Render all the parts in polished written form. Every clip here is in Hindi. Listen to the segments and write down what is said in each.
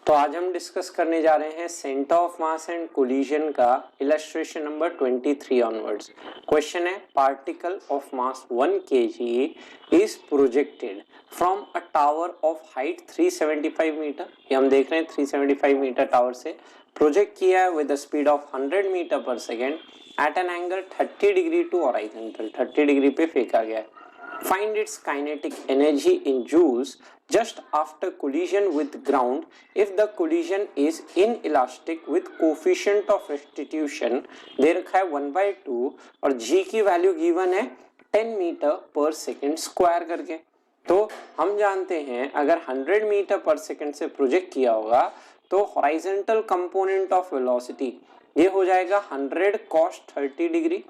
तो आज हम डिस्कस करने जा रहे हैं centre of mass and collision का इलस्ट्रेशन नंबर 23 ऑनवर्ड्स। क्वेश्चन है particle of mass 1 kg is projected from a tower of height 375 metre. ये हम देख रहे हैं 375 मीटर टावर से प्रोजेक्ट किया है with the speed of 100 metre पर second at an angle 30 degree to horizontal. 30 degree पे फेंका गया है। Find its kinetic energy in joules just after collision with ground if the collision is inelastic with coefficient of restitution दे रखा है 1/2 और g की वैल्यू गिवन है 10 मीटर पर सेकेंड स्क्वायर करके। तो हम जानते हैं अगर 100 मीटर पर सेकेंड से प्रोजेक्ट किया होगा तो हॉरिजॉन्टल कंपोनेंट ऑफ वेलोसिटी ये हो जाएगा 100 cos 30 degree,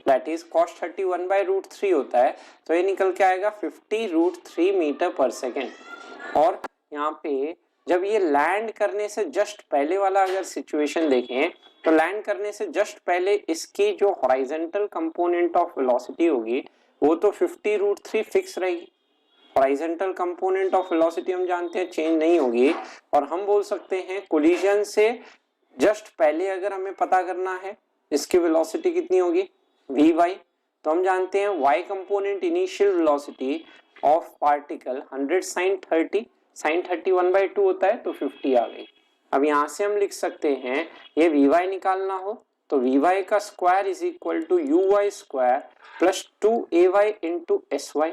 that is cos 30 1/√3 होता है, तो ये निकल के आएगा 50√3 मीटर पर सेकेंड। और यहाँ पे जब ये लैंड करने से जस्ट पहले वाला अगर सिचुएशन देखें तो लैंड करने से जस्ट पहले इसकी जो हॉरिजॉन्टल कंपोनेंट ऑफ वेलोसिटी होगी वो तो 50√3 फिक्स रहेगी। हॉरिजॉन्टल कंपोनेंट ऑफ वेलोसिटी हम जानते हैं चेंज नहीं होगी। और हम बोल सकते हैं कोलिजन से जस्ट पहले अगर हमें पता करना है इसकी वेलोसिटी कितनी होगी Vy, तो हम जानते हैं y component initial velocity of particle 100 sin 30 1/2 होता है तो 50 आ गई। अब यहाँ से हम लिख सकते हैं ये Vy निकालना हो तो Vy का square is equal to Uy square plus 2Ay into Sy।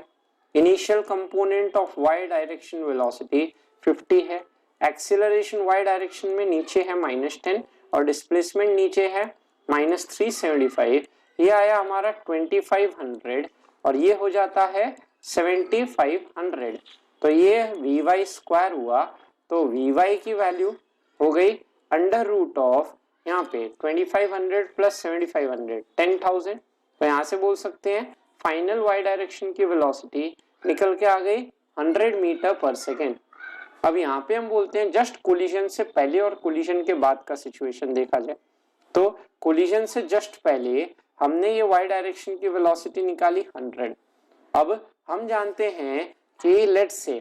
Initial component of y direction velocity 50 है, एक्सीलरेशन y डायरेक्शन में नीचे है -10 और डिस्प्लेसमेंट नीचे है -375। ये आया हमारा 2500 और ये हो जाता है 7500। तो ये Vy स्क्वायर हुआ तो Vy की वैल्यू हो गई अंडर रूट ऑफ यहाँ पे 2500 प्लस 7500 10,000। तो यहाँ से बोल सकते हैं फाइनल y डायरेक्शन की वेलोसिटी निकल के आ गई 100 मीटर पर सेकेंड। अब यहाँ पे हम बोलते हैं जस्ट कोलिजन से पहले और कोलिजन के बाद का सिचुएशन देखा जाए तो कोलिजन से जस्ट पहले हमने ये y डायरेक्शन की वेलोसिटी निकाली 100। अब हम जानते हैं कि लेट्स से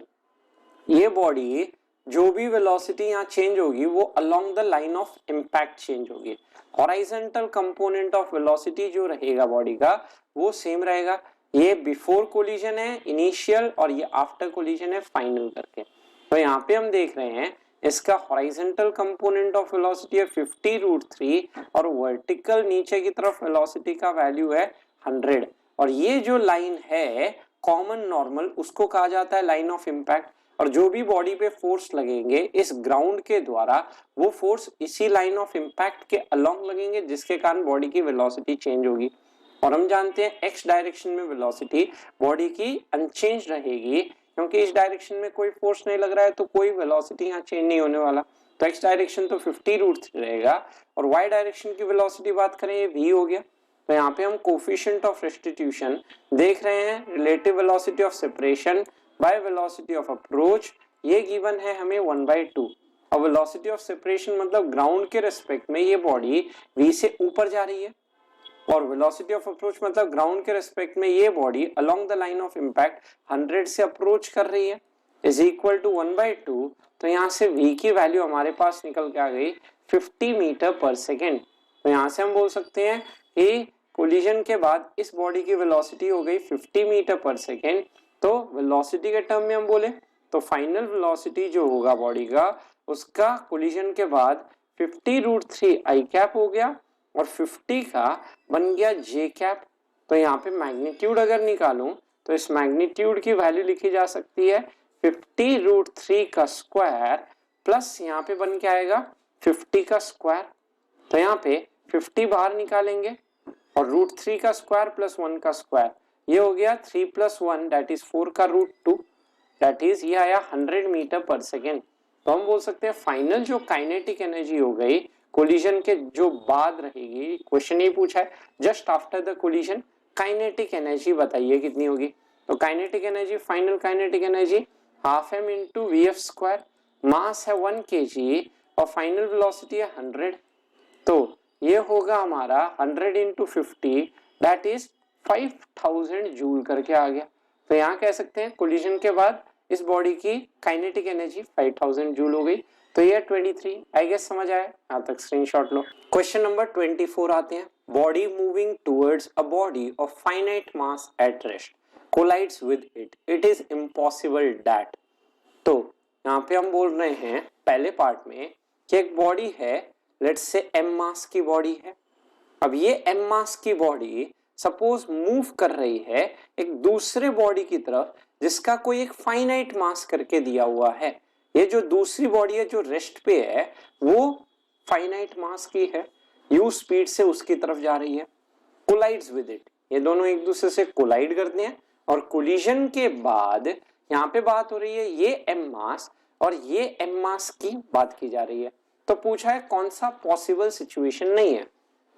ये बॉडी जो भी वेलोसिटी यहाँ चेंज होगी वो along the line of impact change होगी। हॉरिजॉन्टल कंपोनेंट ऑफ वेलोसिटी जो रहेगा बॉडी का वो सेम रहेगा। ये बिफोर कोलिजन है इनिशियल और ये आफ्टर कोलिजन है फाइनल करके। तो यहाँ पे हम देख रहे हैं इसका हॉरिजॉन्टल कंपोनेंट ऑफ वेलोसिटी है 50√3 और वर्टिकल नीचे की तरफ वेलोसिटी का वैल्यू है 100। और ये जो लाइन है कॉमन नॉर्मल उसको कहा जाता है लाइन ऑफ इम्पैक्ट। और जो भी बॉडी पे फोर्स लगेंगे इस ग्राउंड के द्वारा वो फोर्स इसी लाइन ऑफ इम्पैक्ट के अलोंग लगेंगे जिसके कारण बॉडी की वेलोसिटी चेंज होगी। और हम जानते हैं एक्स डायरेक्शन में वेलोसिटी बॉडी की अनचेंज रहेगी क्योंकि इस डायरेक्शन में कोई फोर्स नहीं लग रहा है तो कोई वेलोसिटी यहाँ चेंज नहीं होने वाला। तो एक्स डायरेक्शन तो 50√3 रहेगा और वाई डायरेक्शन की वेलोसिटी बात करें ये v हो गया। तो यहाँ पे हम कोफिशिएंट ऑफ रेस्टिट्यूशन देख रहे हैं relative velocity of separation by velocity of approach, ये गिवन है हमें 1/2। और वेलोसिटी ऑफ सेपरेशन मतलब ग्राउंड के रेस्पेक्ट में ये बॉडी v से ऊपर जा रही है और वेलोसिटी ऑफ अप्रोच मतलब ग्राउंड के रेस्पेक्ट में ये body along the line of impact 100 से अप्रोच कर रही है इज इक्वल टू 1/2। तो यहाँ से v की वैल्यू हमारे पास निकल के आ गई 50 मीटर पर सेकेंड। तो यहाँ से हम बोल सकते हैं कि कोलिजन के बाद इस बॉडी की वेलोसिटी हो गई 50 मीटर पर सेकेंड। तो वेलोसिटी के टर्म में हम बोले तो फाइनल वेलोसिटी जो होगा बॉडी का उसका कोलिजन के बाद 50√3 आई कैप हो गया और 50 का बन गया जे कैप। तो यहाँ पे मैग्नीट्यूड अगर निकालूं तो इस मैग्नीट्यूड की वैल्यू लिखी जा सकती है 50√3 का स्क्वायर प्लस यहाँ पे बन के आएगा 50 का स्क्वायर। तो यहाँ पे 50 बाहर निकालेंगे और √3 का स्क्वायर प्लस 1 का स्क्वायर ये हो गया 3 + 1 दैट इज 4 का √2 दैट इज ये आया 100 मीटर पर सेकेंड। तो हम बोल सकते हैं फाइनल जो काइनेटिक एनर्जी हो गई कोलिजन के जो बाद रहेगी, क्वेश्चन ये पूछा है just after the collision kinetic energy बताइए कितनी होगी। तो kinetic energy final kinetic energy half m into vf square, mass है 1 kg और फाइनल वेलोसिटी है 100। तो ये होगा हमारा 100 इंटू 50 दैट इज 5000 जूल करके आ गया। तो यहाँ कह सकते हैं कोलिजन के बाद इस बॉडी की काइनेटिक एनर्जी 5000 जूल हो गई। तो ये 23 आई गेस समझ आया, यहाँ तक स्क्रीनशॉट लो। क्वेश्चन नंबर 24 आते हैं। Body moving towards a body of finite mass at rest collides with it, it is impossible that. तो यहाँ पे हम बोल रहे हैं पहले पार्ट में कि एक बॉडी है, लेट्स से m मास की बॉडी है। अब ये m मास की बॉडी सपोज मूव कर रही है एक दूसरे बॉडी की तरफ जिसका कोई एक फाइनाइट मास करके दिया हुआ है। ये जो दूसरी बॉडी है जो रेस्ट पे है वो फाइनाइट मास की है, u स्पीड से उसकी तरफ जा रही है, कोलाइड्स विद इट, ये दोनों एक दूसरे से कोलाइड करते हैं और कोलिजन के बाद यहाँ पे बात हो रही है ये m मास और ये m मास की बात की जा रही है। तो पूछा है कौन सा पॉसिबल सिचुएशन नहीं है।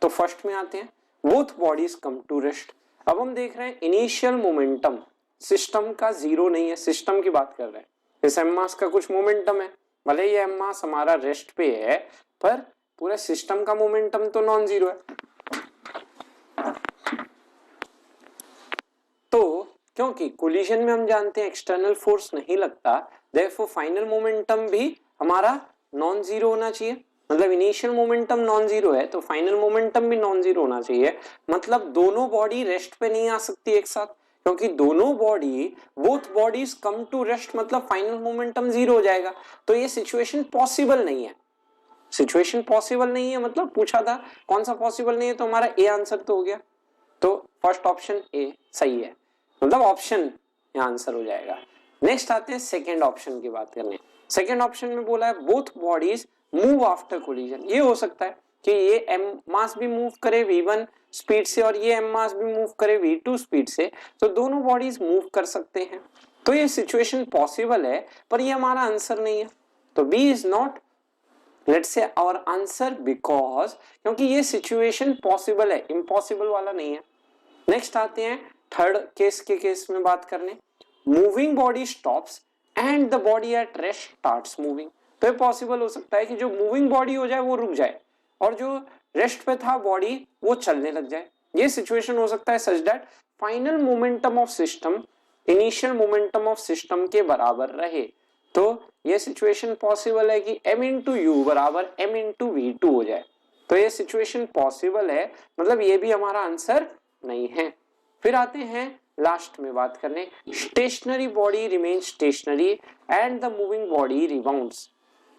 तो फर्स्ट में आते हैं, both bodies come to rest. अब हम देख रहे हैं इनिशियल मोमेंटम सिस्टम का जीरो नहीं है, सिस्टम की बात कर रहे हैं। इस एम मास का कुछ मोमेंटम है, भले ये एम मास हमारा रेस्ट पे है पर पूरे सिस्टम का मोमेंटम तो नॉन जीरो है। तो क्योंकि कोलिजन में हम जानते हैं एक्सटर्नल फोर्स नहीं लगता, देयरफॉर फाइनल मोमेंटम भी हमारा नॉन जीरो होना चाहिए। मतलब इनिशियल मोमेंटम नॉन जीरो है तो फाइनल मोमेंटम भी नॉन जीरो होना चाहिए। मतलब दोनों बॉडी रेस्ट पे नहीं आ सकती एक साथ, क्योंकि दोनों body both bodies come to rest मतलब फाइनल मोमेंटम जीरो हो जाएगा। तो ये सिचुएशन पॉसिबल नहीं है। सिचुएशन पॉसिबल नहीं है मतलब पूछा था कौन सा पॉसिबल नहीं है, तो हमारा ए आंसर तो हो गया। तो फर्स्ट ऑप्शन ए सही है, मतलब ऑप्शन यहाँ आंसर हो जाएगा। नेक्स्ट आते हैं सेकेंड ऑप्शन की बात करने। सेकेंड ऑप्शन में बोला है both bodies move after collision. ये हो सकता है कि ये एम मास भी मूव करे v1 स्पीड से और ये एम मास भी मूव करे v2 स्पीड से, तो दोनों बॉडीज मूव कर सकते हैं। तो ये सिचुएशन पॉसिबल है पर ये हमारा आंसर नहीं है। तो B is not let's say our answer because क्योंकि ये सिचुएशन पॉसिबल है, इम्पॉसिबल वाला नहीं है। नेक्स्ट आते हैं थर्ड केस के केस में बात करने। Moving body stops and the body at rest starts moving. तो ये पॉसिबल हो सकता है कि जो मूविंग बॉडी हो जाए वो रुक जाए और जो रेस्ट पे था बॉडी वो चलने लग जाए। ये सिचुएशन हो सकता है such that final momentum of system initial momentum of system के बराबर रहे। तो ये सिचुएशन पॉसिबल है कि m इंटू यू बराबर m इंटू v2 हो जाए। तो ये सिचुएशन पॉसिबल है, मतलब ये भी हमारा आंसर नहीं है। फिर आते हैं लास्ट में बात करने, stationary body remain stationary and the moving body rebounds.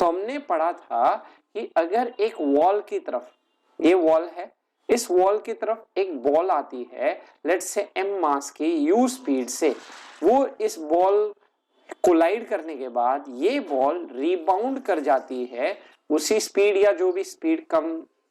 तो हमने पढ़ा था कि अगर एक वॉल की तरफ, ये वॉल है, इस वॉल की तरफ एक बॉल आती है लेट्स से m मास की u स्पीड से, वो इस बॉल कोलाइड करने के बाद ये बॉल रिबाउंड कर जाती है उसी स्पीड या जो भी स्पीड कम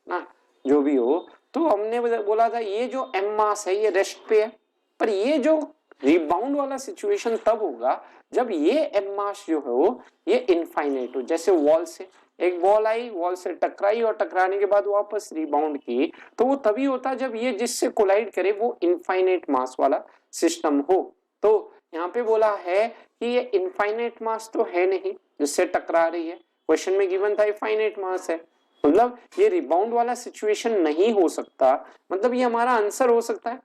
ना जो भी हो। तो हमने बोला था ये जो m मास है ये रेस्ट पे है, पर ये जो रिबाउंड वाला सिचुएशन तब होगा जब ये m मास जो हो ये इनफाइनाइट हो। जैसे वॉल से एक बॉल आई, वॉल से टकराई और टकराने के बाद वापस रिबाउंड की, तो वो तभी होता जब ये जिससे कोलाइड करे वो इनफाइनाइट मास वाला सिस्टम हो। तो यहाँ पे बोला है कि ये इनफाइनाइट मास तो है नहीं जिससे टकरा रही है, क्वेश्चन में गिवन था इनफाइनाइट मास है, मतलब ये रिबाउंड वाला सिचुएशन नहीं हो सकता, मतलब ये हमारा आंसर हो सकता है।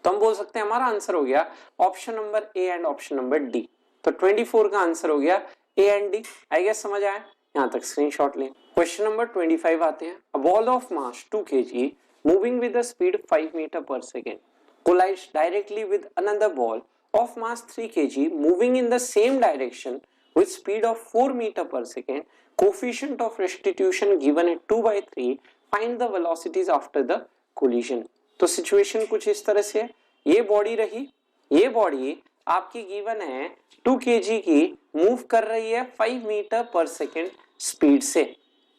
तो हम बोल सकते हैं हमारा आंसर हो गया option number A and option number D. तो 24 का आंसर हो गया A and D. I guess समझ आया, यहाँ तक स्क्रीनशॉट लें। क्वेश्चन नंबर 25 आते हैं। A ball of mass 2 kg moving with a speed 5 metre पर second collides directly with another ball of mass 3 kg moving in the same direction with speed of 4 meter per second. Coefficient of restitution given at 2/3. Find the velocities after the collision. तो सिचुएशन कुछ इस तरह से है, ये बॉडी रही, ये बॉडी आपकी गिवन है 2 kg की, मूव कर रही है 5 मीटर पर सेकेंड स्पीड से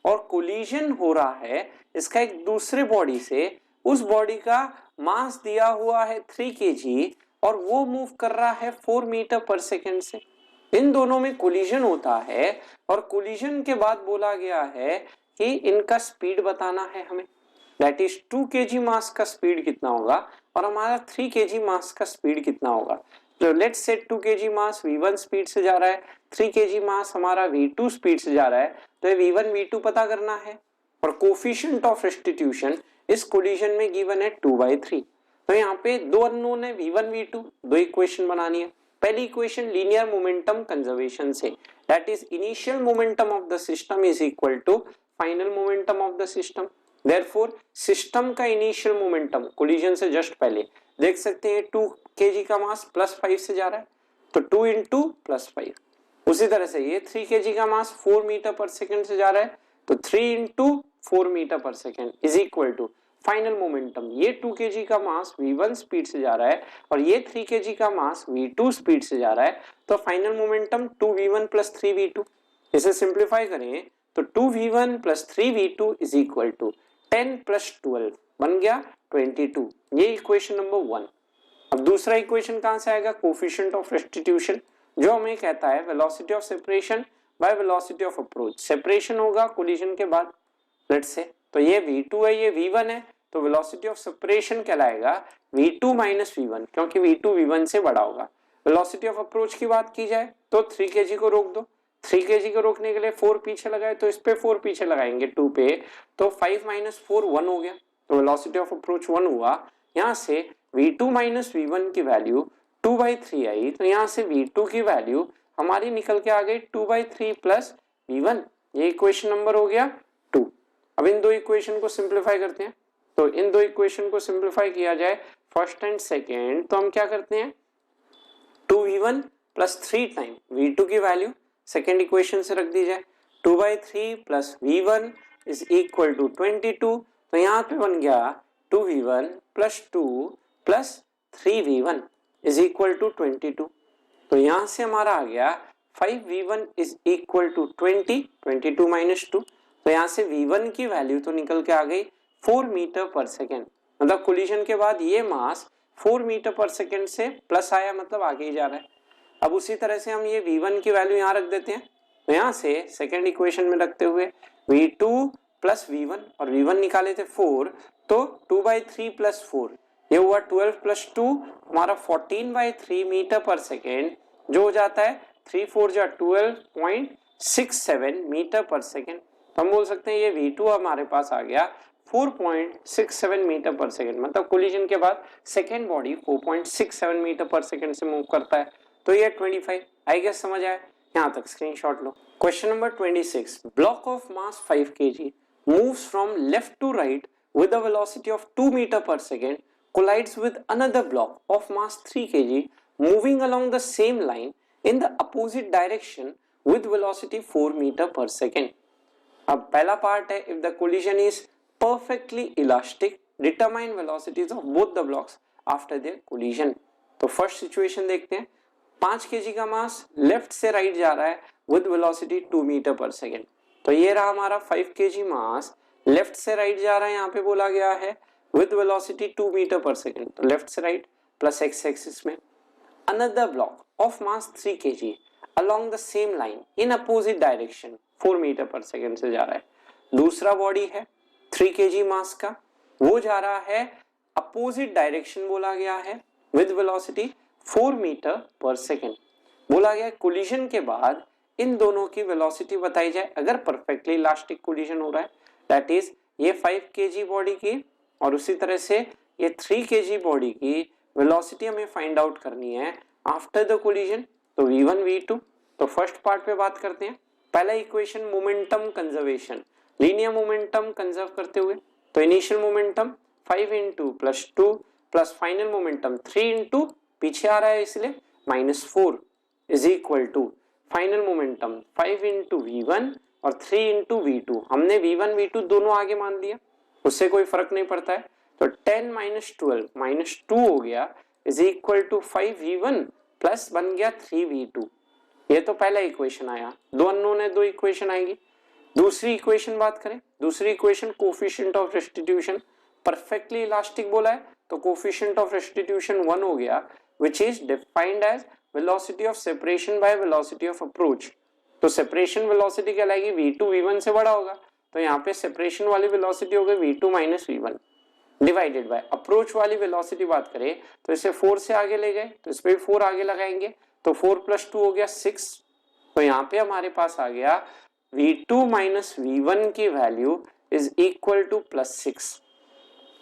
और कोलिजन हो रहा है इसका एक दूसरे बॉडी से। उस बॉडी का मास दिया हुआ है 3 kg और वो मूव कर रहा है 4 मीटर पर सेकेंड से। इन दोनों में कोलिजन होता है और कोलिजन के बाद बोला गया है कि इनका स्पीड बताना है हमें, दैट इज 2 kg मास का स्पीड कितना होगा और हमारा 3 kg मास का स्पीड कितना होगा। तो let's say 2 kg mass v1 speed से जा रहा है, 3 kg मास हमारा v2 स्पीड से जा रहा है, तो v1 v2 पता करना है और कोफिशिएंट ऑफ रेस्टिट्यूशन इस कोलिजन में गिवन है 2/3। तो यहाँ पे दो अननोन है v1 v2, दो इक्वेशन बनानी है। पहली इक्वेशन लीनियर मोमेंटम कंजर्वेशन से, that is initial momentum of the system is equal to final momentum of the system. Therefore system का इनिशियल मोमेंटम कोलिजन से जस्ट पहले देख सकते हैं 2 kg का मास +5 से जा रहा है, तो 2 इंटू +5। उसी तरह से ये 3 kg का मास 4 मीटर पर सेकेंड से जा रहा है, तो 3 इंटू 4 मीटर पर second is equal to final momentum. ये 2 kg का मास v1 स्पीड से जा रहा है और ये 3 kg का मास v2 स्पीड से जा रहा है, तो फाइनल मोमेंटम 2v1 + 3v2। इसे सिंप्लीफाई करें तो 2v1 + 3v2 is equal to 10 + 12 बन गया 22। ये इक्वेशन नंबर 1। अब दूसरा इक्वेशन कहां से आएगा, कोफिशिएंट ऑफ रेस्टिट्यूशन, जो हमें कहता है velocity of separation by velocity of approach. Separation होगा कोलिजन के बाद, लेट्स से, तो ये v2 है, ये v1 है, तो वेलोसिटी ऑफ सेपरेशन कहलाएगा v2 - v1, क्योंकि v2 v1 से बड़ा होगा। वेलोसिटी ऑफ अप्रोच की बात की जाए तो 3 kg को रोक दो, 3 kg को रोकने के लिए 4 पीछे लगाए, तो इस पे 4 पीछे लगाएंगे 2 पे, तो 5 - 4 1 हो गया, तो वेलोसिटी ऑफ अप्रोच 1 हुआ। यहाँ से v2 - v1 की वैल्यू 2/3 आई, तो यहाँ से v2 की वैल्यू हमारी निकल के आ गई 2/3 + v1। ये इक्वेशन नंबर हो गया 2। अब इन दो इक्वेशन को सिंप्लीफाई करते हैं, तो इन दो इक्वेशन को सिंप्लीफाई किया जाए फर्स्ट एंड सेकेंड, तो हम क्या करते हैं 2v1 + 3 टाइम v2 की वैल्यू सेकेंड इक्वेशन से रख दी जाए, 2/3 + v1 इज इक्वल टू 22, तो यहाँ पे बन गया 2v1 + 2 + 3v1 is equal to 22। तो यहां से हमारा आ गया 5v1 इज इक्वल टू 20, 22 - 2, तो यहां से v1 की वैल्यू तो निकल के आ गई 4 मीटर पर सेकेंड। मतलब कोलिजन के बाद ये मास 4 मीटर पर सेकेंड से प्लस आया, मतलब आगे ही जा रहा है। अब उसी तरह से हम ये v1 की वैल्यू यहाँ रख देते हैं, तो यहाँ से सेकेंड इक्वेशन में रखते हुए v2 + v1 और v1 निकाले थे 4, तो 2/3 + 4 ये हुआ 12 + 2 हमारा 14/3 मीटर पर सेकेंड, जो हो जाता है 3 4 जा 12.67 मीटर पर सेकेंड। तो हम बोल सकते हैं ये v2 हमारे पास आ गया 4.67 मीटर पर सेकेंड, मतलब कोलिजन के बाद सेकेंड बॉडी 4.67 मीटर पर सेकेंड से मूव करता है। तो ये 25 आई गेस समझ आया, यहाँ तक screenshot low. Question number 26, block of mass 5 kg moves from left to right with a velocity of 2 meter per second, collides with another block of mass 3 kg moving along the same line in the opposite direction with velocity 4 meter per second. अब पहला पार्ट है, if the collision is perfectly elastic, determine velocities of both the blocks after their collision. तो फर्स्ट सिचुएशन देखते हैं, 5 kg का मास लेफ्ट से राइट जा रहा है with velocity 2 मीटर पर सेकेंड। तो ये रहा हमारा 5 kg मास लेफ्ट से राइट जा रहा है, यहाँ पे बोला गया है with velocity 2 मीटर पर सेकेंड, तो लेफ्ट से राइट प्लस एक्स एक्सिस में। Another block of mass 3 kg along the same line in opposite direction 4 metre पर सेकेंड से जा रहा है। दूसरा बॉडी है 3 kg मास का, वो जा रहा है अपोजिट डायरेक्शन, बोला गया है विद वेलोसिटी 4 मीटर पर सेकेंड। बोला गया कोलिजन के बाद इन दोनों की वेलोसिटी बताई जाए अगर परफेक्टली इलास्टिक कोलिजन हो रहा है, दैट इज ये 5 kg बॉडी की और उसी तरह से ये 3 kg बॉडी की वेलोसिटी हमें फाइंड आउट करनी है आफ्टर द कोलिजन। तो v1 v2, तो फर्स्ट पार्ट पे बात करते हैं। पहला equation momentum conservation, linear momentum conserve करते हुए, तो initial momentum 5 × +2 plus final momentum 3 × पीछे आ रहा है इसलिए -4 is equal to final momentum 5 × v1 और 3 × v2। हमने v1 v2 दोनों आगे मान लिया, उससे कोई फर्क नहीं पड़ता है, तो 10 - 12 -2 हो गया is equal to 5v1 plus बन गया 3v2। ये तो पहला इक्वेशन आया, दो अननोन है, दो इक्वेशन आएगी। दूसरी इक्वेशन बात करें, दूसरी equation coefficient of restitution, perfectly elastic बोला है तो कोफिशिएंट ऑफ रेस्टिट्यूशन 1 हो गया, which is defined as velocity of separation by velocity of approach. तो सेपरेशन वेलोसिटी कहलाएगी v2 v1 से बड़ा होगा, तो यहाँ पे सेपरेशन वाली वेलोसिटी हो गई v2 - v1 divided by approach वाली वेलोसिटी बात करें तो इसे 4 से आगे ले गए, तो इस पे 4 आगे लगाएंगे, तो 4 + 2 हो गया 6। तो यहाँ पे हमारे पास आ गया v2 - v1 की वैल्यू इज इक्वल टू +6।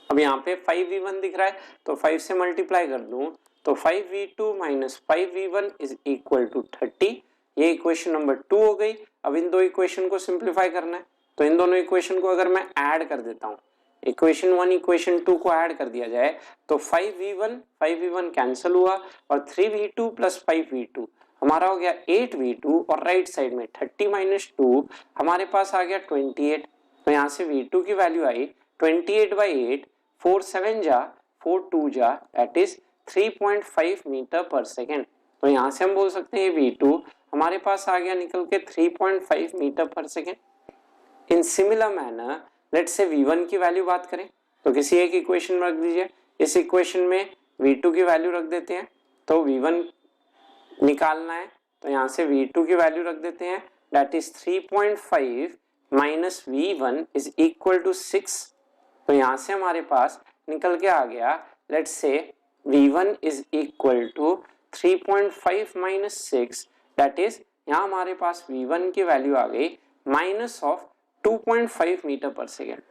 अब यहाँ पे 5v1 दिख रहा है तो 5 से मल्टीप्लाई कर दूं तो 5v2 minus 5v1 is equal to 30। ये इक्वेशन नंबर 2 हो गई। अब इन दो इक्वेशन को सिंप्लीफाई करना है, तो इन दोनों इक्वेशन को अगर मैं ऐड कर देता हूँ, इक्वेशन 1 इक्वेशन 2 को ऐड कर दिया जाए तो 5v1 कैंसिल हुआ और 3v2 प्लस 5v2 हमारा हो गया 8v2 और राइट साइड में 30 माइनस 2 हमारे पास आ गया 28। तो यहाँ से v2 की वैल्यू आई 28/8, 4 7 जा 4 2 जा दैट इज 3.5 मीटर पर सेकेंड। तो यहाँ से हम बोल सकते हैं v2 हमारे पास आ गया निकल के 3.5 मीटर पर second. In similar manner let's say v1 की वैल्यू बात करें तो किसी एक इक्वेशन में रख दीजिए। इस इक्वेशन में v2 की वैल्यू रख देते हैं, तो v1 निकालना है तो यहाँ से v2 की वैल्यू रख देते हैं that is 3.5 minus v1 is equal to 6। तो यहाँ से हमारे पास निकल के आ गया let's say v1 is equal to 3.5 minus 6 that is यहाँ हमारे पास v1 की वैल्यू आ गई माइनस ऑफ 2.5 मीटर पर सेकेंड।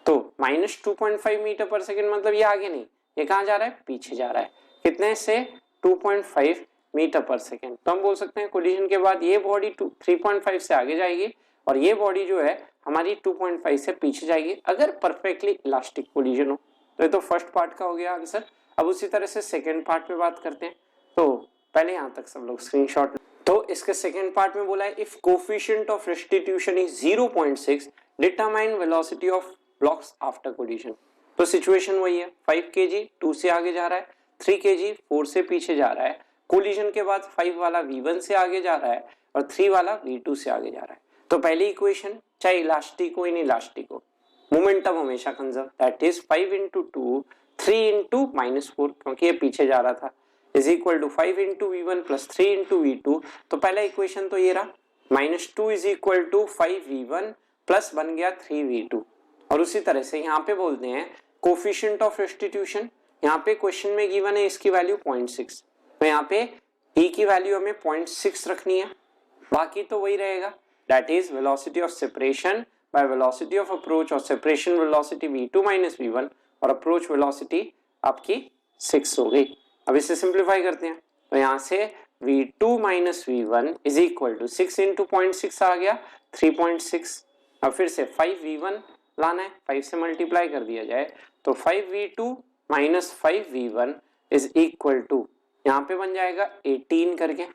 तो माइनस 2.5 मीटर पर सेकेंड मतलब ये आगे नहीं, ये कहाँ जा रहा है, पीछे जा रहा है। कितने से 2.5 मीटर पर सेकेंड। तो हम बोल सकते हैं कोलिजन के बाद ये बॉडी 3.5 से आगे जाएगी और ये बॉडी जो है हमारी 2.5 से पीछे जाएगी अगर परफेक्टली इलास्टिक कोलिजन हो। तो ये तो फर्स्ट पार्ट का हो गया आंसर। अब उसी तरह से सेकेंड पार्ट पे बात करते हैं। तो पहले यहाँ तक सब लोग स्क्रीनशॉट। तो इसके सेकेंड पार्ट में बोला है if coefficient of restitution is 0.6 determine velocity of blocks after collision. तो सिचुएशन वही है, 5 kg 2 से आगे जा रहा है, 3 kg 4 से पीछे जा रहा है, कोलिजन के बाद 5 वाला v1 से आगे जा रहा है और 3 वाला v2 से आगे जा रहा है। तो पहली इक्वेशन चाहे इलास्टिक हो इन इलास्टिक हो, मोमेंटम हमेशा conserve that is 5 into 2 3 into -4 क्योंकि ये पीछे जा रहा था is equal to 5 into v1 plus 3 into v2। तो पहला इक्वेशन तो ये रहा -2 is equal to 5v1 plus बन गया 3v2। और उसी तरह से यहाँ पे बोलते हैं कोफिशिएंट ऑफ रेस्टिट्यूशन, यहाँ पे क्वेश्चन में गिवन है इसकी वैल्यू 0.6, तो यहाँ पे e की वैल्यू हमें 0.6 रखनी है, बाकी तो वही रहेगा that is velocity of separation by velocity of approach और separation velocity v2 minus v1 और अप्रोच वेलोसिटी आपकी 6 हो गई। अब इसे सिंप्लीफाई करते हैं तो यहाँ से v2 minus v1 is equal to 6 into 0.6 आ गया 3.6। अब फिर से 5v1 लाना है, 5 से मल्टीप्लाई कर दिया जाए तो 5v2 minus 5v1 is equal to यहाँ पे बन जाएगा 18 करके।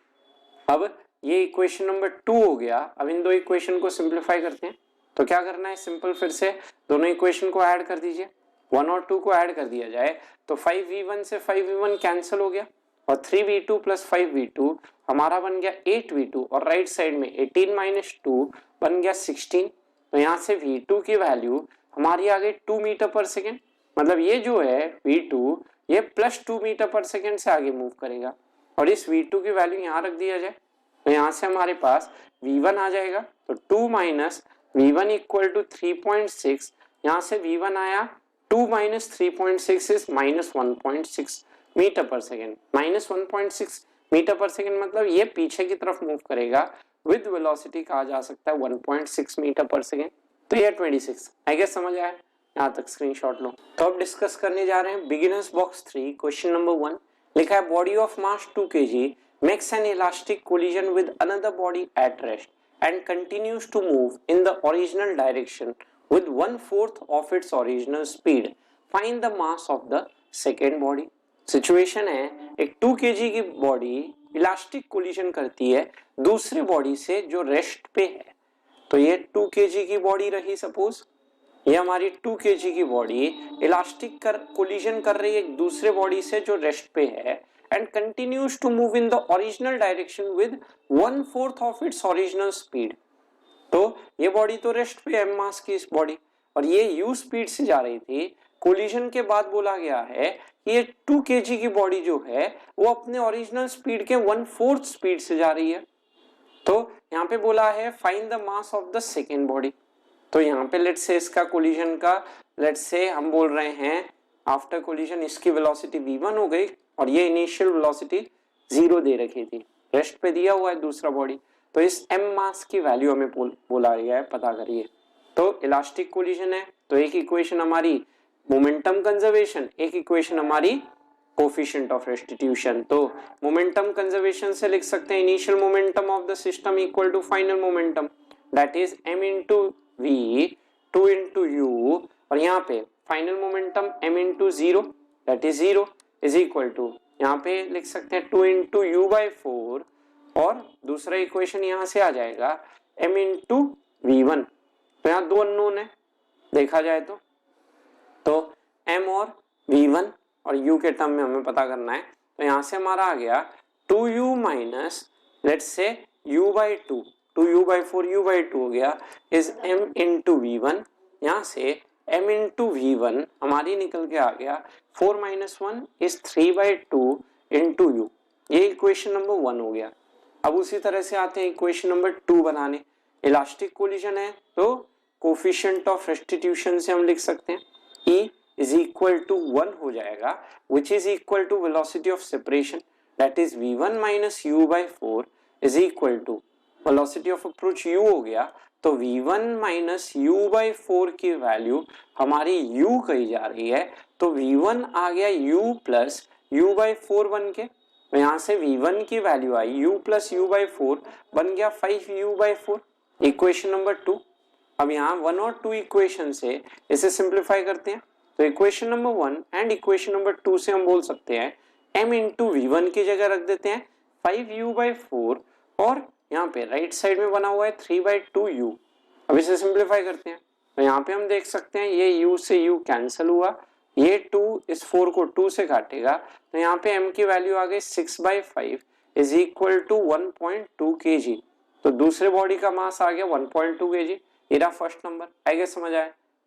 अब ये इक्वेशन नंबर 2 हो गया। अब इन दो इक्वेशन को सिंप्लीफाई करते हैं तो क्या करना है, सिंपल फिर से दोनों इक्वेशन को ऐड कर दीजिए। 1 और 2 को ऐड कर दिया जाए तो 5v1 से 5v1 कैंसिल हो गया और 3v2 प्लस 5v2 हमारा बन गया 8v2 और राइट साइड में 18 माइनस 2 बन गया 16। तो यहाँ से v2 की वैल्यू हमारी आ गई 2 मीटर पर सेकेंड, मतलब ये जो है v2 ये प्लस 2 मीटर पर सेकेंड से आगे मूव करेगा और इस v2 की वैल्यू यहाँ रख दिया जाए तो यहाँ से हमारे पास v1 आ जाएगा तो 2 माइनस v1 इक्वल टू 3.6। यहाँ से v1 आया 2 माइनस 3.6 इज माइनस 1.6 मीटर पर सेकेंड। माइनस 1.6 मीटर पर सेकेंड मतलब ये पीछे की तरफ मूव करेगा विद वेलोसिटी कहा जा सकता है 1.6 मीटर पर सेकेंड। तो ये 26 आई गेस समझ आया, यहाँ तक स्क्रीनशॉट लो। तो अब डिस्कस करने जा रहे हैं बिगिनर्स बॉक्स 3 क्वेश्चन नंबर 1। लिखा है body of mass 2 kg makes an elastic collision with another body at rest and continues to move in the original direction with 1/4 of its original speed. Find the mass of the second body. Situation है एक 2 kg की बॉडी इलास्टिक कोलिजन करती है दूसरे बॉडी से जो रेस्ट पे है। तो ये 2 kg की बॉडी रही, सपोज ये हमारी 2 kg की बॉडी इलास्टिक कोलिजन कर रही है एक दूसरे बॉडी से जो रेस्ट पे है and continues to move in the original direction with 1/4 of its original speed. तो ये बॉडी तो रेस्ट पे है मास की इस बॉडी और ये u स्पीड से जा रही थी। कोलिजन के बाद बोला गया है कि ये 2 kg की बॉडी जो है वो अपने ओरिजिनल स्पीड के 1/4 स्पीड से जा रही है। तो यहाँ पे बोला है find the mass of the second body. तो यहाँ पे लेट्स से इसका कोलिजन का लेट्स से हम बोल रहे हैं आफ्टर कोलिजन इसकी वेलोसिटी v1 हो गई और ये इनिशियल वेलोसिटी 0 दे रखी थी, रेस्ट पे दिया हुआ है दूसरा बॉडी। तो इस m मास की वैल्यू हमें बोला गया है पता करिए। तो इलास्टिक कोलिजन है तो एक इक्वेशन हमारी मोमेंटम कंजर्वेशन, एक इक्वेशन हमारी कोफिशिएंट ऑफ रेस्टिट्यूशन। तो मोमेंटम कंजर्वेशन से लिख सकते हैं initial momentum of the system equal to final momentum, that is m into V 2 into U, और यहाँ पे final momentum m into zero that is zero is equal to, यहाँ पे लिख सकते हैं 2 इंटू यू बाई 4, और दूसरा इक्वेशन यहाँ से आ जाएगा m इंटू वी वन। तो यहाँ दो अननोन है देखा जाए तो m और v1 और u के टर्म में हमें पता करना है। तो यहाँ से हमारा आ गया 2u minus let's say u by 2, 2u by 4 u by 2 हो गया is m into V one. यहाँ से m इंटू वी वन हमारी निकल के आ गया 4 minus 1 is 3 by 2 into you. ये इक्वेशन नंबर 1 हो गया। अब उसी तरह से आते हैं इक्वेशन नंबर 2 बनाने। इलास्टिक कोलिजन है तो कोफिशिएंट ऑफ रेस्टिट्यूशन से हम लिख सकते हैं E is equal to 1 हो जाएगा, which is equal to velocity of separation, that is v1 minus u by 4 is equal to velocity of approach u हो गया। तो v1 minus u by 4 की वैल्यू हमारी u कही जा रही है, तो v1 आ गया u plus u by 4 बन के, तो यहाँ से v1 की value I u plus u by 4 बन गया 5u by 4, इक्वेशन नंबर 2। अब यहाँ 1 और 2 इक्वेशन से इसे सिंप्लीफाई करते हैं, तो equation number 1 and equation number 2 से हम बोल सकते हैं m इंटू वी वन की जगह रख देते हैं 5u by 4, और यहाँ पे राइट साइड में बना हुआ है 3 by 2u। अब इसे सिंप्लीफाई करते हैं, तो यहाँ पे हम देख सकते हैं ये u से u कैंसिल हुआ, ये 2 इस 4 को 2 से काटेगा, तो यहाँ पे m की वैल्यू आ गई 6 by 5 is equal to 1.2 kg। तो दूसरे बॉडी का मास आ गया 1.2 kg। ये रहा फर्स्ट नंबर, आई गेस समझ आया,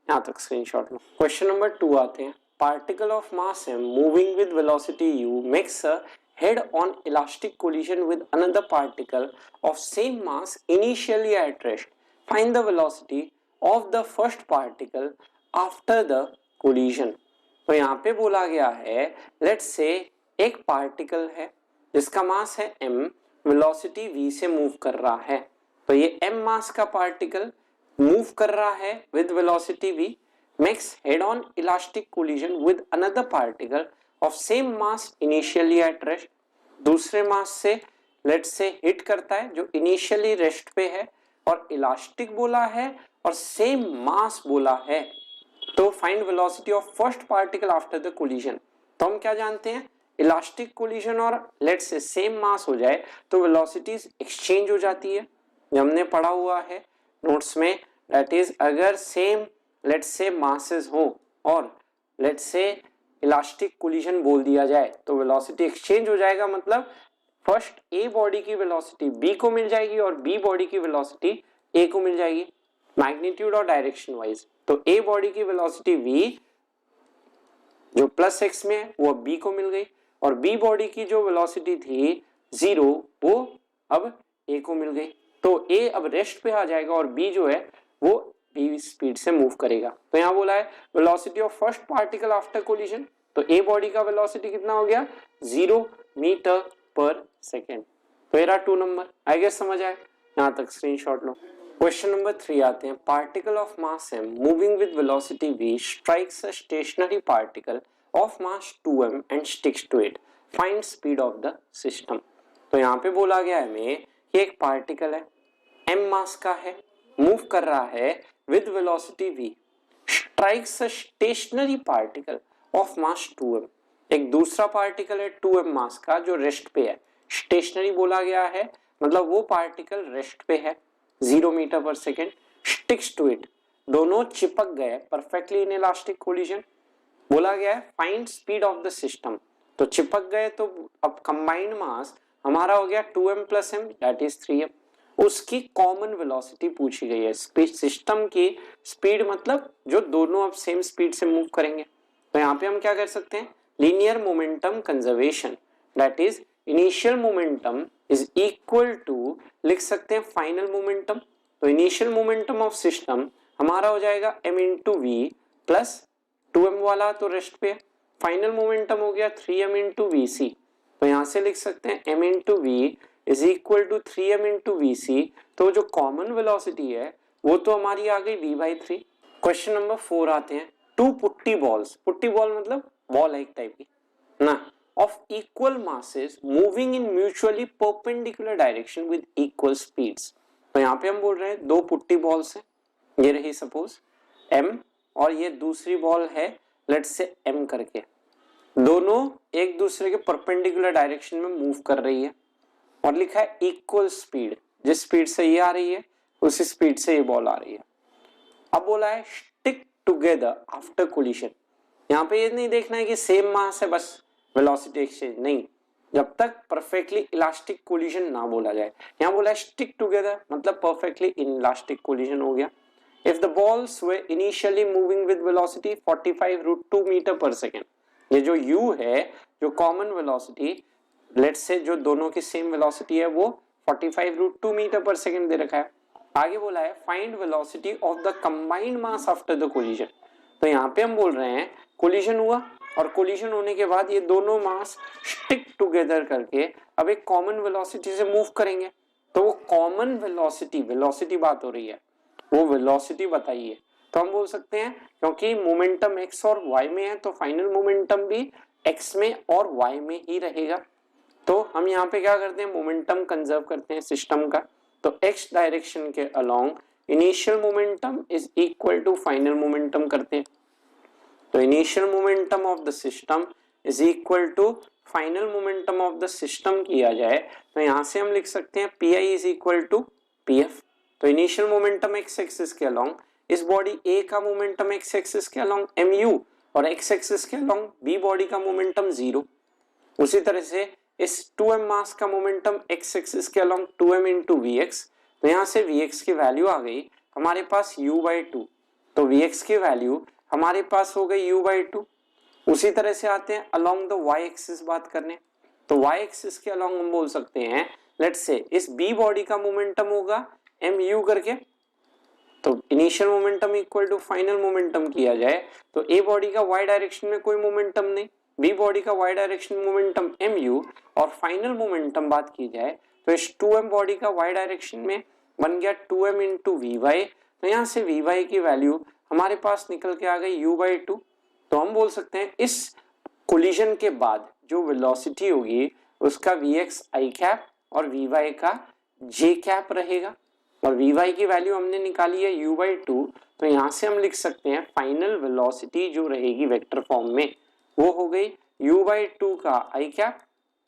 यहाँ तक स्क्रीनशॉट लो। क्वेश्चन नंबर 2 आते हैं। Particle of mass m moving with velocity u makes a head on elastic collision with another particle of same mass initially at rest, find the velocity of the first particle after the collision. तो यहाँ पे बोला गया है लेट्स से एक पार्टिकल है जिसका मास है m, वेलोसिटी v से मूव कर रहा है। तो ये m मास का पार्टिकल मूव कर रहा है with velocity v, makes head on elastic collision with another particle of same mass initially at rest. दूसरे मास से लेट्स से हिट करता है जो इनिशियली रेस्ट पे है, और इलास्टिक बोला है और सेम मास बोला है। तो find velocity of first particle after the collision. तो हम क्या जानते हैं, इलास्टिक कोलिजन और लेट्स से सेम मास हो जाए तो वेलोसिटीज एक्सचेंज हो जाती है, जो हमने पढ़ा हुआ है नोट्स में। दैट इज अगर सेम लेट्स से मासेस हो और लेट्स से इलास्टिक कोलिजन बोल दिया जाए तो वेलोसिटी एक्सचेंज हो जाएगा, मतलब फर्स्ट ए बॉडी की वेलोसिटी बी को मिल जाएगी और बी बॉडी की वेलोसिटी ए को मिल जाएगी, मैग्नीट्यूड और डायरेक्शन वाइज। तो ए बॉडी की वेलोसिटी v जो प्लस x में है वो b को मिल गई, और b बॉडी की जो वेलोसिटी थी 0 वो अब a को मिल गई। तो a अब रेस्ट पे आ जाएगा और b जो है वो v स्पीड से मूव करेगा। तो यहाँ बोला है velocity of first particle after collision, तो a बॉडी का वेलोसिटी कितना हो गया 0 मीटर पर सेकेंड। तो ये रहा 2 नंबर, आई गेस समझ आए, यहाँ तक स्क्रीनशॉट लो। क्वेश्चन नंबर 3 आते हैं। Particle of mass m moving with velocity v strikes a stationary particle of mass 2m and sticks to it, find speed of the system. तो यहाँ पे बोला गया है हमें कि एक पार्टिकल है m मास का है, मूव कर रहा है with velocity v, strikes a stationary particle of mass 2m। एक दूसरा पार्टिकल है 2m मास का जो रेस्ट पे है, स्टेशनरी बोला गया है मतलब वो पार्टिकल रेस्ट पे है 0 मीटर पर सेकेंड, स्टिक्स टू इट दोनों चिपक गए परफेक्टली इन इलास्टिक कोलिजन। बोला गया है find speed of the system, तो चिपक गए तो अब कंबाइंड मास हमारा हो गया 2m plus m that is 3m, उसकी कॉमन वेलोसिटी पूछी गई है। सिस्टम की स्पीड मतलब जो दोनों अब सेम स्पीड से मूव करेंगे। तो यहाँ पे हम क्या कर सकते हैं, linear momentum conservation that is initial momentum is equal to लिख सकते हैं फाइनल मोमेंटम। तो इनिशियल मोमेंटम ऑफ सिस्टम हमारा हो जाएगा m into we plus 2m वाला तो रेस्ट पे, फाइनल मोमेंटम हो गया 3m इंटू वी सी। तो यहाँ से लिख सकते हैं m into V is equal to 3m into V C. तो जो कॉमन वेलोसिटी है वो तो हमारी आ गई v/3। क्वेश्चन नंबर 4 आते हैं। 2 पुट्टी बॉल्स, पुट्टी बॉल मतलब बॉल है एक टाइप की ना, of equal masses moving in mutually perpendicular direction with equal speeds. तो यहाँ पे हम बोल रहे हैं दो पुट्टी बॉल्स हैं, ये रही सपोज m और ये दूसरी बॉल है लेट्स से m करके, दोनों एक दूसरे के परपेंडिकुलर डायरेक्शन में मूव कर रही है और लिखा है इक्वल स्पीड, जिस स्पीड से ये आ रही है उसी स्पीड से ये बॉल आ रही है। अब बोला है स्टिक टुगेदर आफ्टर कोलिशन। यहाँ पे ये नहीं देखना है कि सेम मास है बस वेलोसिटी एक्सचेंज, नहीं, जब तक परफेक्टली इलास्टिक कोलिशन ना बोला जाए। यहाँ बोला है स्टिक टुगेदर मतलब परफेक्टली इलास्टिक कोलिशन हो गया। If the balls were initially moving with velocity 45√2 metre पर सेकेंड, ये जो u है जो कॉमन वेलोसिटी लेट्स से जो दोनों की सेम वेलोसिटी है वो 45√2 मीटर पर सेकेंड दे रखा है। आगे बोला है find velocity of the combined mass after the collision. तो यहाँ पे हम बोल रहे हैं कोलिजन हुआ और कोलिजन होने के बाद ये दोनों मास स्टिक टुगेदर करके अब एक कॉमन वेलोसिटी से मूव करेंगे। तो वो कॉमन वेलोसिटी बात हो रही है, वो वेलोसिटी बताइए। तो हम बोल सकते हैं क्योंकि मोमेंटम x और y में है तो फाइनल मोमेंटम भी x में और y में ही रहेगा। तो हम यहाँ पे क्या करते हैं, मोमेंटम कंजर्व करते हैं सिस्टम का। तो x डायरेक्शन के along initial momentum is equal to final momentum करते हैं। तो initial momentum of the system is equal to final momentum of the system किया जाए तो यहां से हम लिख सकते हैं Pi is equal to Pf। तो इनिशियल मोमेंटम x एक्सिस के अलोंग इस बॉडी A का मोमेंटम x एक्सिस के अलोंग mu और x एक्सिस के अलोंग B बॉडी का मोमेंटम 0। उसी तरह से इस 2m मास का मोमेंटम x एक्सिस के अलोंग 2m इंटू vx। तो यहाँ से vx की वैल्यू आ गई हमारे पास u/2, तो vx की वैल्यू हमारे पास हो गई u/2। उसी तरह से आते हैं अलोंग द y एक्सिस बात करने। तो y एक्सिस के अलोंग हम बोल सकते हैं लेट्स से इस b बॉडी का मोमेंटम होगा mu करके। तो initial momentum equal to final momentum किया जाए तो a बॉडी का y डायरेक्शन में कोई मोमेंटम नहीं, b बॉडी का y डायरेक्शन मोमेंटम mu और फाइनल मोमेंटम बात की जाए तो इस 2m बॉडी का y डायरेक्शन में बन गया 2m इंटू vy। तो यहाँ से vy की वैल्यू हमारे पास निकल के आ गई u/2। तो हम बोल सकते हैं इस कोलिजन के बाद जो वेलोसिटी होगी उसका vx i कैप और vy का j कैप रहेगा और vy की वैल्यू हमने निकाली है u/2। तो यहाँ से हम लिख सकते हैं फाइनल वेलोसिटी जो रहेगी वेक्टर फॉर्म में वो हो गई u/2 का i कैप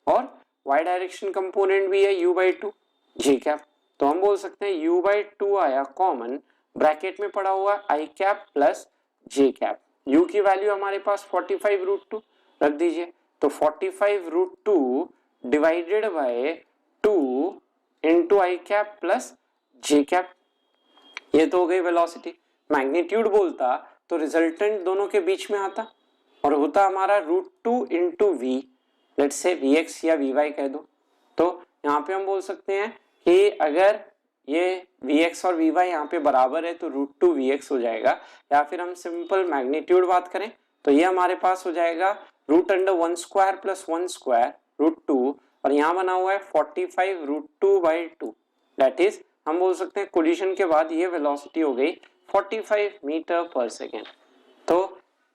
और y डायरेक्शन कंपोनेंट भी है u/2 j कैप। तो हम बोल सकते हैं u/2 आया कॉमन, ब्रैकेट में पड़ा हुआ i cap plus j cap. u की वैल्यू हमारे पास 45√2 रख दीजिए। तो 45√2 divided by 2 into i cap plus j cap, ये तो हो गई वेलोसिटी। मैग्नीट्यूड बोलता तो रिजल्टेंट दोनों के बीच में आता और होता हमारा √2 into v, let's say vx या vy कह दो। तो यहाँ पे हम बोल सकते हैं कि अगर ये vx और vy यहाँ पे बराबर है तो √2 vx हो जाएगा, या फिर हम सिंपल मैग्नीट्यूड बात करें तो ये हमारे पास हो जाएगा √1² प्लस 1² √2 और यहाँ बना हुआ है 45√2/2। दैट इज हम बोल सकते हैं कोलिजन के बाद ये वेलोसिटी हो गई 45 मीटर पर सेकेंड। तो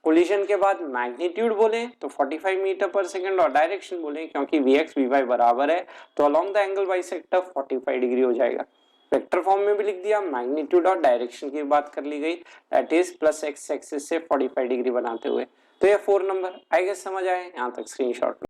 कोलिजन के बाद मैग्नीट्यूड बोले तो 45 मीटर पर सेकेंड और डायरेक्शन बोले क्योंकि vx vy बराबर है तो along the angle bisector 45 degree हो जाएगा। वेक्टर फॉर्म में भी लिख दिया, मैग्नीट्यूड और डायरेक्शन की बात कर ली गई, that is plus x axis से 45 डिग्री बनाते हुए। तो ये 4 नंबर आई गेस समझ आए यहाँ तक स्क्रीनशॉट।